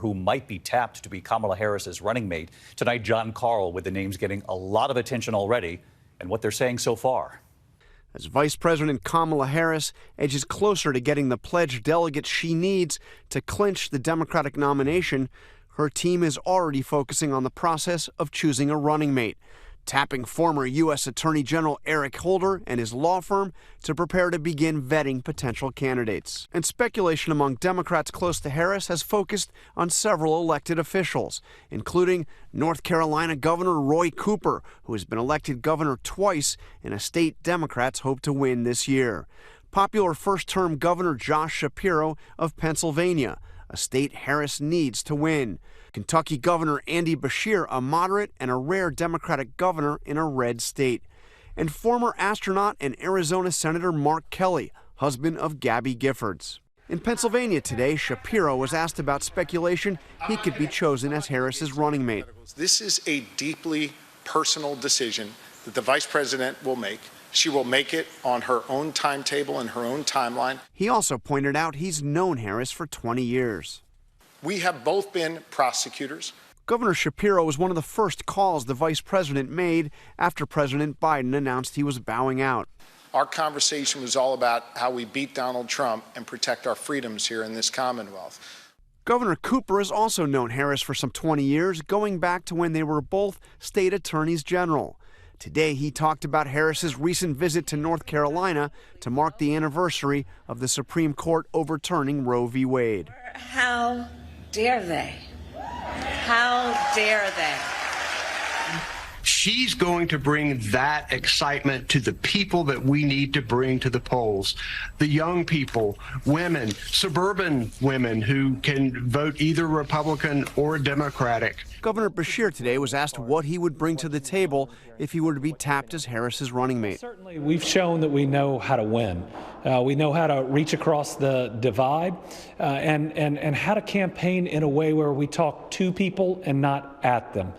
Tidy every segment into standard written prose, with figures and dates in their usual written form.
who might be tapped to be Kamala Harris's running mate. Tonight, John Carl with the names getting a lot of attention already and what they're saying so far. As Vice President Kamala Harris edges closer to getting the pledged delegates she needs to clinch the Democratic nomination, her team is already focusing on the process of choosing a running mate, tapping former U.S. Attorney General Eric Holder and his law firm to prepare to begin vetting potential candidates. And speculation among Democrats close to Harris has focused on several elected officials, including North Carolina Governor Roy Cooper, who has been elected governor twice in a state Democrats hope to win this year. Popular first-term Governor Josh Shapiro of Pennsylvania, a state Harris needs to win. Kentucky Governor Andy Beshear, a moderate and a rare Democratic governor in a red state. And former astronaut and Arizona Senator Mark Kelly, husband of Gabby Giffords. In Pennsylvania today, Shapiro was asked about speculation he could be chosen as Harris's running mate. This is a deeply personal decision that the vice president will make. She will make it on her own timetable and her own timeline. He also pointed out he's known Harris for 20 years. We have both been prosecutors. Governor Shapiro was one of the first calls the vice president made after President Biden announced he was bowing out. Our conversation was all about how we beat Donald Trump and protect our freedoms here in this Commonwealth. Governor Cooper has also known Harris for some 20 years, going back to when they were both state attorneys general. Today, he talked about Harris's recent visit to North Carolina to mark the anniversary of the Supreme Court overturning Roe v. Wade. How dare they? How dare they? She's going to bring that excitement to the people that we need to bring to the polls. The young people, women, suburban women who can vote either Republican or Democratic. Governor Beshear today was asked what he would bring to the table if he were to be tapped as Harris's running mate. Certainly, we've shown that we know how to win. We know how to reach across the divide and how to campaign in a way where we talk to people and not at them.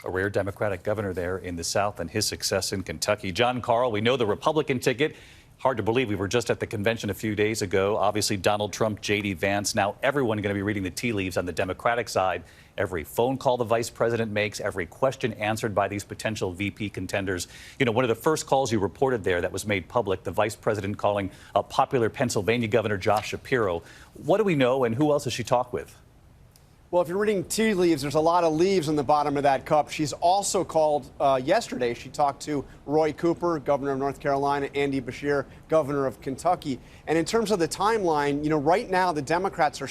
A rare Democratic governor there in the South and his success in Kentucky. John Carl, we know the Republican ticket. Hard to believe we were just at the convention a few days ago. Obviously, Donald Trump, J.D. Vance. Now everyone going to be reading the tea leaves on the Democratic side. Every phone call the vice president makes, every question answered by these potential VP contenders. You know, one of the first calls you reported there that was made public, the vice president calling a popular Pennsylvania Governor Josh Shapiro. What do we know, and who else has she talked with? Well, if you're reading tea leaves, there's a lot of leaves in the bottom of that cup. She's also called yesterday. She talked to Roy Cooper, governor of North Carolina, Andy Beshear, governor of Kentucky. And in terms of the timeline, you know, right now the Democrats are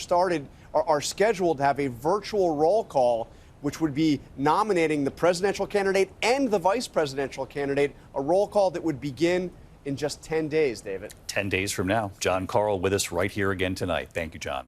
scheduled to have a virtual roll call, which would be nominating the presidential candidate and the vice presidential candidate, a roll call that would begin in just 10 days, David. 10 days from now. John Carl with us right here again tonight. Thank you, John.